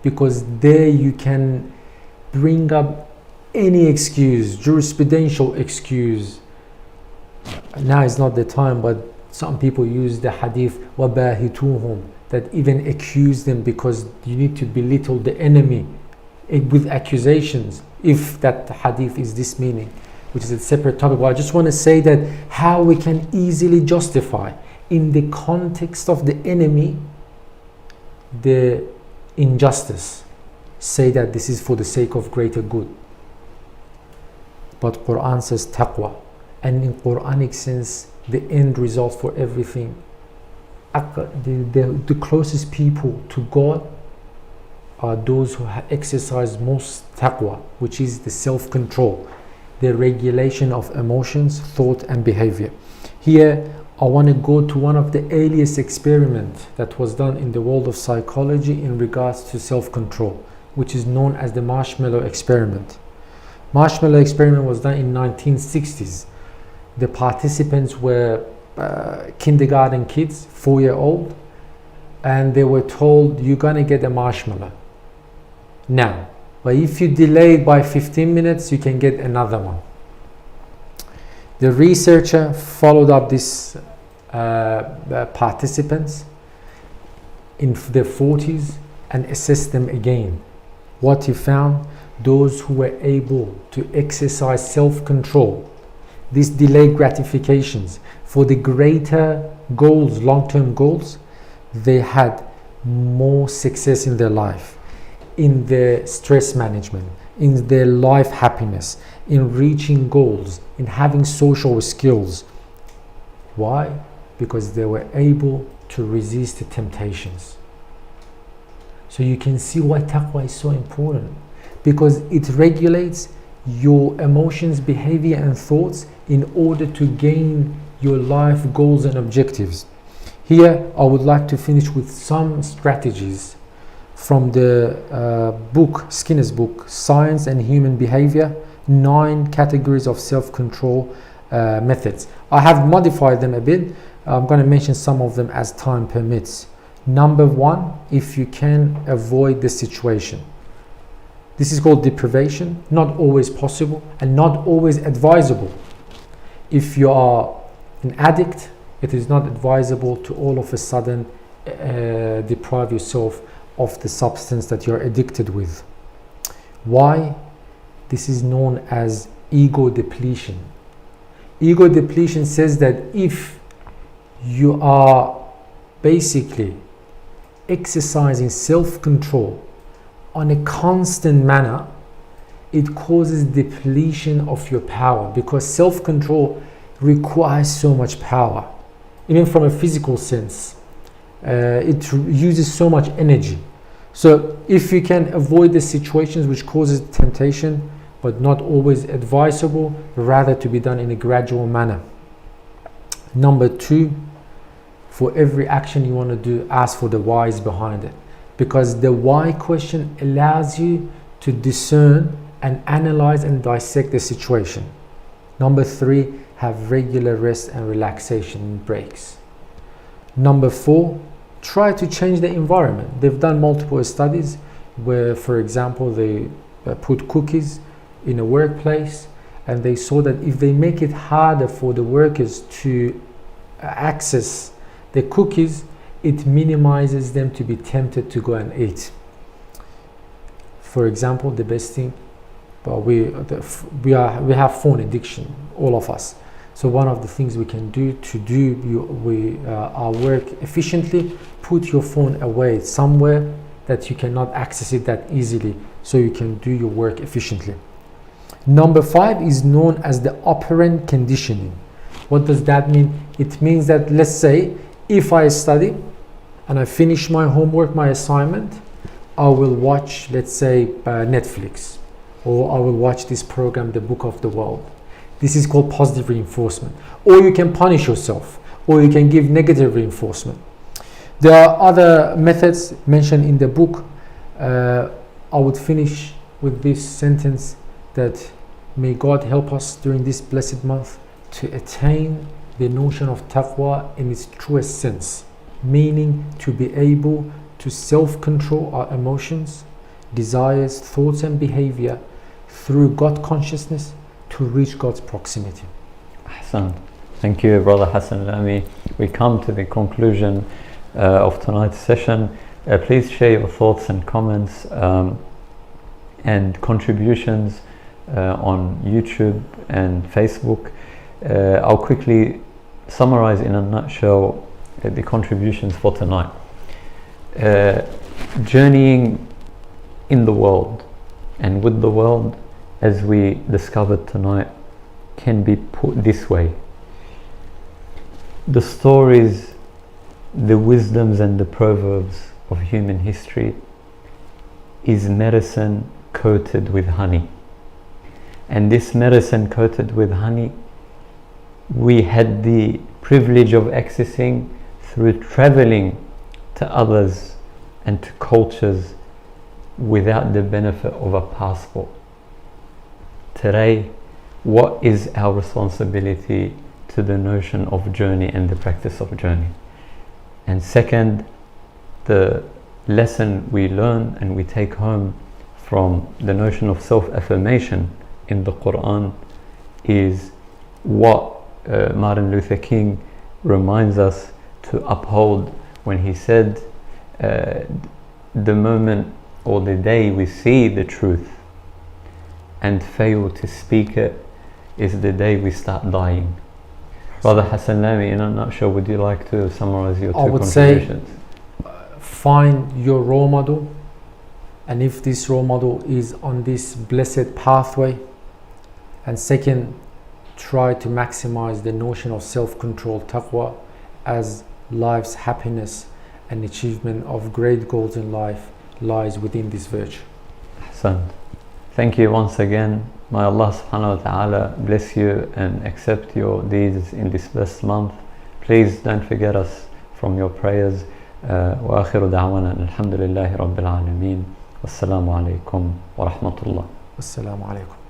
because there you can bring up any excuse, jurisprudential excuse. Now is not the time, but some people use the hadith وَبَاهِتُوهُمْ, that even accuse them, because you need to belittle the enemy with accusations, if that hadith is this meaning, which is a separate topic. But I just want to say that how we can easily justify in the context of the enemy the injustice, say that this is for the sake of greater good. But Quran says taqwa, and in Quranic sense the end result for everything, the closest people to God are those who exercise most taqwa, which is the self-control, the regulation of emotions, thought and behavior. Here I want to go to one of the earliest experiments that was done in the world of psychology in regards to self-control, which is known as the marshmallow experiment. Marshmallow experiment was done in 1960s. The participants were kindergarten kids, 4-year-old, and they were told, you're gonna get a marshmallow now, but if you delay it by 15 minutes you can get another one. The researcher followed up these participants in their 40s and assessed them again. What he found, those who were able to exercise self-control, these delayed gratifications for the greater goals, long-term goals, they had more success in their life, in their stress management, in their life happiness, in reaching goals, in having social skills. Why? Because they were able to resist the temptations. So you can see why taqwa is so important, because it regulates your emotions, behavior and thoughts in order to gain your life goals and objectives. Here I would like to finish with some strategies from the book, Skinner's book, Science and Human Behavior, 9 categories of self-control methods. I have modified them a bit. I'm going to mention some of them as time permits. Number 1, if you can avoid the situation. This is called deprivation, not always possible and not always advisable. If you are an addict, it is not advisable to all of a sudden deprive yourself of the substance that you're addicted with. Why? This is known as ego depletion. Ego depletion says that if you are basically exercising self-control on a constant manner, it causes depletion of your power, because self-control requires so much power. Even from a physical sense, it uses so much energy. So if you can avoid the situations which causes temptation, but not always advisable, rather to be done in a gradual manner. Number 2, for every action you want to do, ask for the whys behind it, because the why question allows you to discern and analyze and dissect the situation. Number 3, have regular rest and relaxation breaks. Number 4, try to change the environment. They've done multiple studies where, for example, they put cookies in a workplace, and they saw that if they make it harder for the workers to access the cookies, it minimizes them to be tempted to go and eat. For example, the best thing, but we have phone addiction, all of us. So one of the things we can do to do our work efficiently, put your phone away somewhere that you cannot access it that easily, so you can do your work efficiently. Number 5 is known as the operant conditioning. What does that mean? It means that, let's say, if I study and I finish my homework, my assignment, I will watch, let's say, Netflix, or I will watch this program, The Book of the World. This is called positive reinforcement. Or you can punish yourself, or you can give negative reinforcement. There are other methods mentioned in the book. I would finish with this sentence, that may God help us during this blessed month to attain the notion of taqwa in its truest sense. meaning to be able to self-control our emotions, desires, thoughts and behavior through God consciousness to reach God's proximity. Ahsan. Thank you, Brother Hassan Lami. We come to the conclusion of tonight's session. Please share your thoughts and comments and contributions on YouTube and Facebook. I'll quickly summarize in a nutshell the contributions for tonight. Journeying in the world and with the world, as we discovered tonight, can be put this way. The stories, the wisdoms and the proverbs of human history is medicine coated with honey. And this medicine coated with honey, we had the privilege of accessing through traveling to others and to cultures without the benefit of a passport. Today, what is our responsibility to the notion of journey and the practice of journey? And second, the lesson we learn and we take home from the notion of self-affirmation in the Quran is what Martin Luther King reminds us to uphold when he said, the moment or the day we see the truth and fail to speak it is the day we start dying. Brother Hassan Lami, in a nutshell, would you like to summarize your two contributions? Find your role model, and if this role model is on this blessed pathway, and second, try to maximize the notion of self-control, taqwa, as life's happiness and achievement of great goals in life lies within this virtue. Ahsan. Thank you once again. May Allah subhanahu wa ta'ala bless you and accept your deeds in this blessed month. Please don't forget us from your prayers. وآخر دعوانا الحمد لله رب العالمين والسلام عليكم ورحمة الله. Assalamu alaikum.